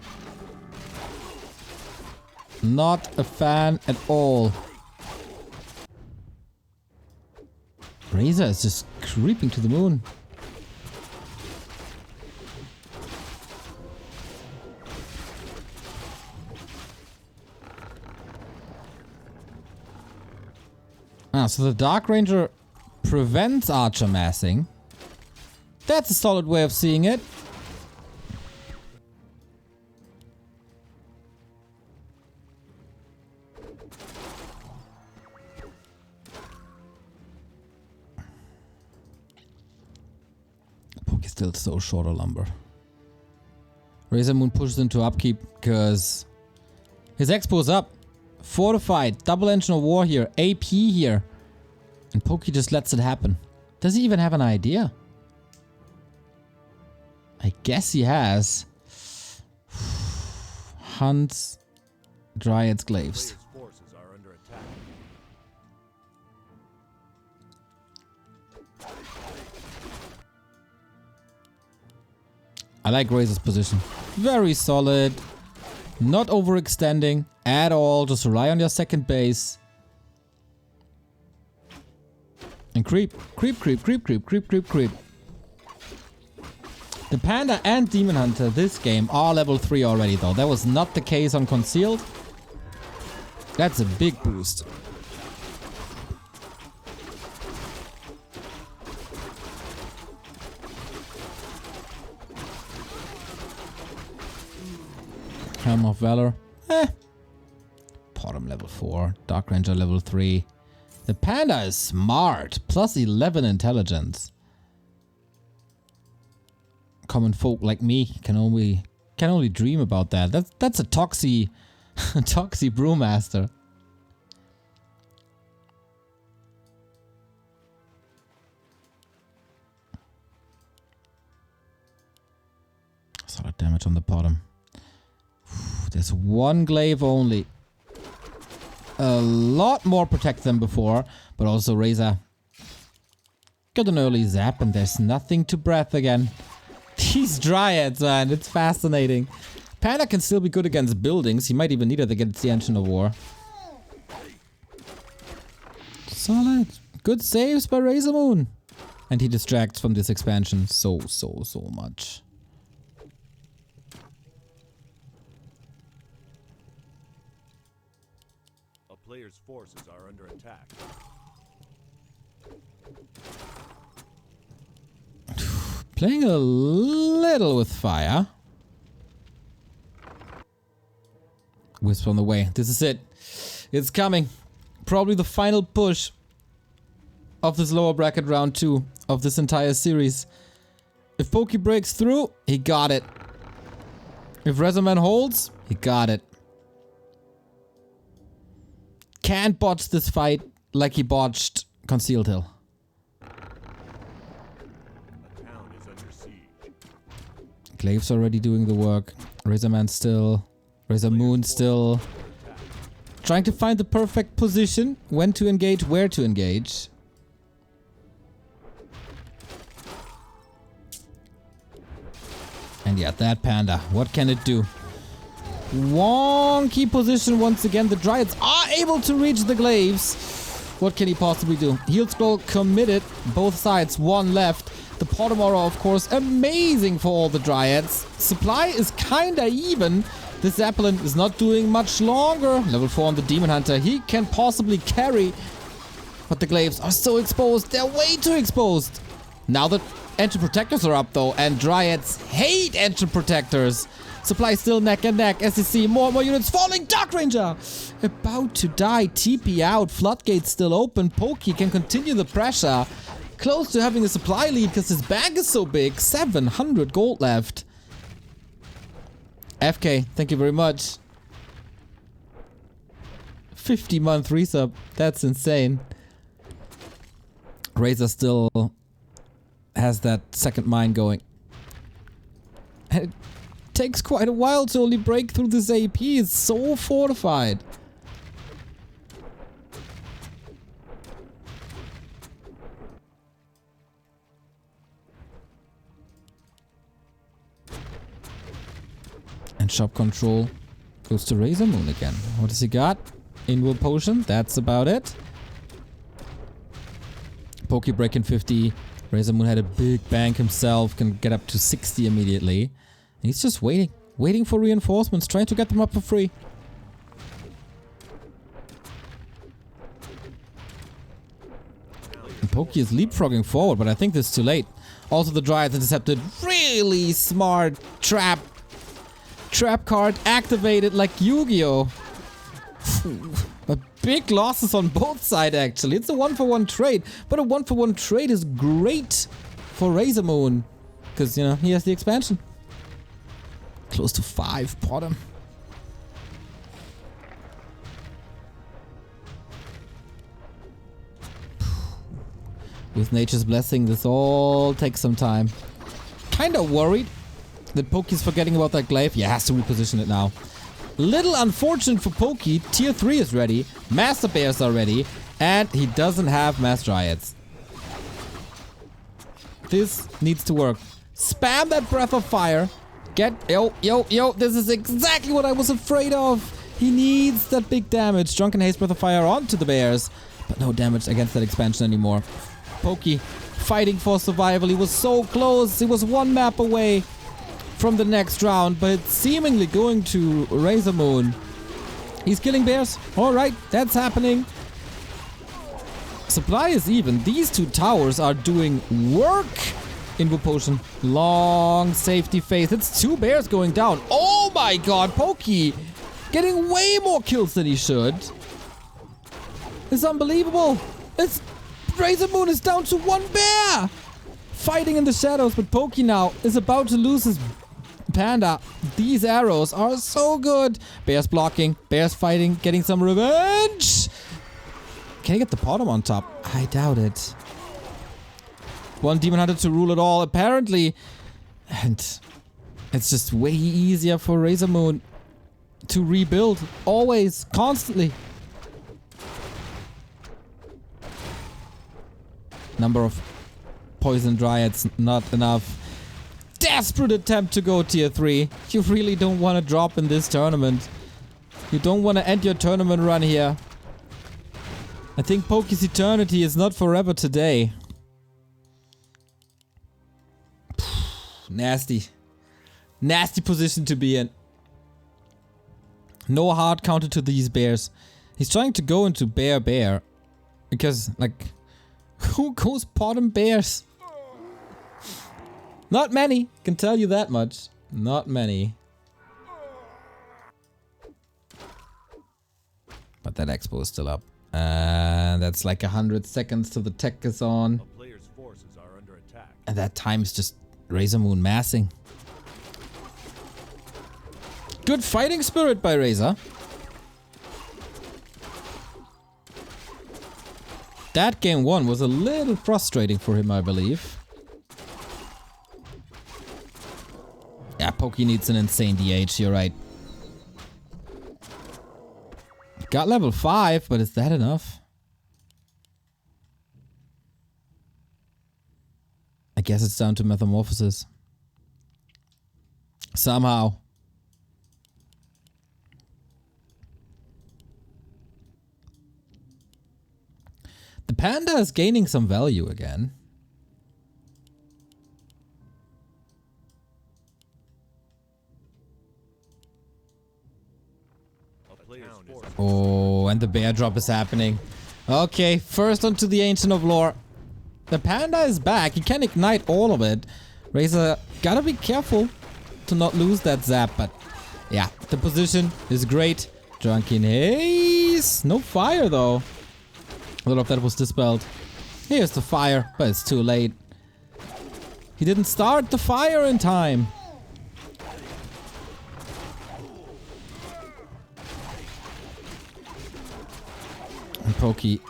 Not a fan at all. Razor is just creeping to the moon. Ah, so the Dark Ranger prevents Archer massing. That's a solid way of seeing it. Still so short of lumber. RazerMoon pushes into upkeep because his expo's up. Fortified. Double engine of war here. AP here. And Pokey just lets it happen. Does he even have an idea? I guess he has. Hunts, Dryads, Glaives. Players' forces are under attack. I like Razor's position. Very solid. Not overextending at all. Just rely on your second base. And creep. Creep, creep, creep, creep, creep, creep, creep. The Panda and Demon Hunter this game are level 3 already though. That was not the case on Concealed. That's a big boost. Helm of Valor. Potom level 4. Dark Ranger level 3. The Panda is smart. Plus 11 intelligence. Common folk like me can only dream about that. That's a Toxie Toxie Brewmaster. Solid damage on the bottom. There's one glaive only. A lot more protect than before, but also Razor got an early zap and there's nothing to breath again. These Dryads, man, it's fascinating. Panda can still be good against buildings. He might even need it against the Engine of War. Solid. Good saves by RazerMoon. And he distracts from this expansion so much. A player's forces are under attack. Playing a little with fire. Wisp on the way. This is it. It's coming. Probably the final push of this lower bracket round 2 of this entire series. If Pokey breaks through, he got it. If RazerMoon holds, he got it. Can't botch this fight like he botched Concealed Hill. Glaive's already doing the work. RazerMoon still trying to find the perfect position, when to engage, where to engage. And yeah, that Panda, what can it do? Wonky position once again. The Dryads are able to reach the Glaives. What can he possibly do? Heal Scroll committed, both sides, one left. The Potom Aura, of course, amazing for all the Dryads. Supply is kinda even. This Zeppelin is not doing much longer. Level 4 on the Demon Hunter. He can possibly carry. But the Glaives are so exposed. They're way too exposed. Now the Engine Protectors are up though. And Dryads hate Engine Protectors. Supply still neck and neck. As you see, more and more units falling. Dark Ranger about to die. TP out. Floodgates still open. Pokey can continue the pressure. Close to having a supply lead because his bag is so big. 700 gold left. FK, thank you very much. 50-month resub. That's insane. Razor still has that second mine going. And it takes quite a while to only break through this AP. It's so fortified. And shop control goes to RazerMoon again. What has he got? Inward Potion, that's about it. Pokey breaking 50. RazerMoon had a big bank himself, can get up to 60 immediately. And he's just waiting for reinforcements, trying to get them up for free. And Pokey is leapfrogging forward, but I think this is too late. Also the Dryads intercepted. Really smart trap card activated like Yu-Gi-Oh! But big losses on both sides actually. It's a 1-for-1 trade, but a 1-for-1 trade is great for RazerMoon because, you know, he has the expansion. Close to 5 bottom. With Nature's Blessing, this all takes some time. Kinda worried that Pokey's forgetting about that glaive. Yeah, has to reposition it now. Little unfortunate for Pokey. Tier 3 is ready. Master Bears are ready. And he doesn't have Mass Dryads. This needs to work. Spam that Breath of Fire. Yo. This is exactly what I was afraid of. He needs that big damage. Drunken Haze Breath of Fire onto the Bears. But no damage against that expansion anymore. Pokey fighting for survival. He was so close. He was one map away from the next round, but it's seemingly going to RazerMoon. He's killing bears. Alright, that's happening. Supply is even. These two towers are doing work. Invo Potion. Long safety phase. It's 2 bears going down. Oh my god, Pokey getting way more kills than he should. It's unbelievable. It's RazerMoon is down to 1 bear. Fighting in the shadows, but Pokey now is about to lose his panda. These arrows are so good. Bears blocking, bears fighting, getting some revenge. Can he get the bottom on top? I doubt it. 1 Demon Hunter to rule it all, apparently. And it's just way easier for RazerMoon to rebuild. Always, constantly. Number of Poison Dryads, not enough. Desperate attempt to go tier 3. You really don't want to drop in this tournament. You don't want to end your tournament run here. I think Pokey's eternity is not forever today. Nasty. Nasty position to be in. No hard counter to these bears. He's trying to go into bear. Because, like, who goes bottom bears? Not many, can tell you that much. Not many. But that expo is still up. That's like 100 seconds till the tech is on. A player's forces are under attack. And that time is just RazerMoon massing. Good fighting spirit by Razor. That game 1 was a little frustrating for him, I believe. Yeah, Pokey needs an insane DH, you're right. Got level 5, but is that enough? I guess it's down to Metamorphosis. Somehow. The panda is gaining some value again. Oh, and the bear drop is happening. Okay, first onto the Ancient of Lore. The panda is back. He can ignite all of it. Razor gotta be careful to not lose that zap, but yeah, the position is great. Drunken Haze. No fire though. I don't know if that was dispelled. Here's the fire, but it's too late. He didn't start the fire in time. And Pokey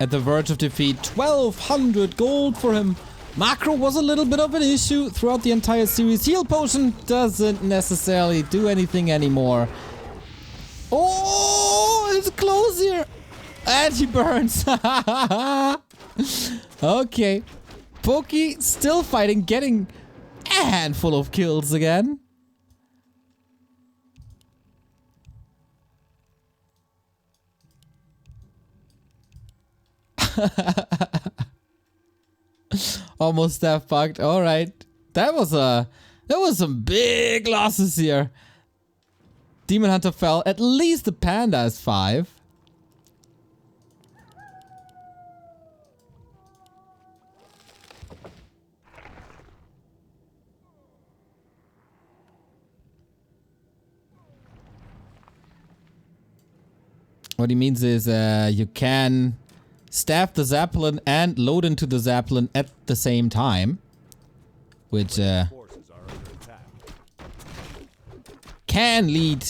at the verge of defeat. 1200 gold for him. Macro was a little bit of an issue throughout the entire series. Heal Potion doesn't necessarily do anything anymore. Oh, it's close here. And he burns. Okay. Pokey still fighting, getting a handful of kills again. Almost that fucked. All right. That was some big losses here. Demon Hunter fell. At least the panda is 5. What he means is you can staff the Zeppelin and load into the Zeppelin at the same time. Which can lead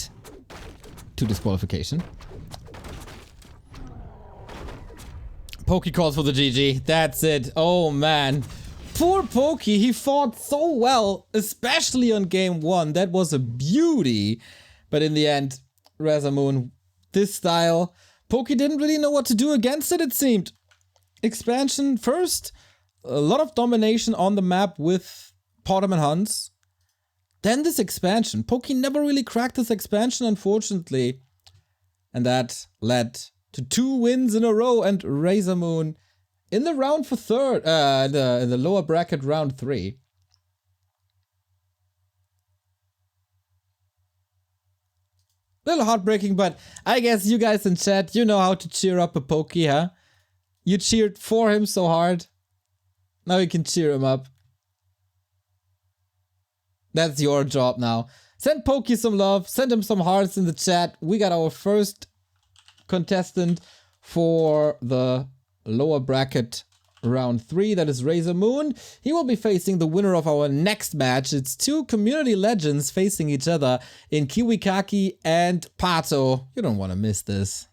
to disqualification. Pokey calls for the GG. That's it. Oh man. Poor Pokey, he fought so well, especially on game 1. That was a beauty. But in the end, RazerMoon, this style, Pokey didn't really know what to do against it, it seemed. Expansion first, a lot of domination on the map with Potterman Hunts. Then this expansion. Pokey never really cracked this expansion, unfortunately. And that led to 2 wins in a row, and RazerMoon in the round for third, in the lower bracket round 3. Little heartbreaking, but I guess you guys in chat, you know how to cheer up a Pokey, huh? You cheered for him so hard. Now you can cheer him up. That's your job now. Send Pokey some love, send him some hearts in the chat. We got our first contestant for the lower bracket round 3, that is RazerMoon. He will be facing the winner of our next match. It's 2 community legends facing each other in KiwiKaki and Pato. You don't want to miss this.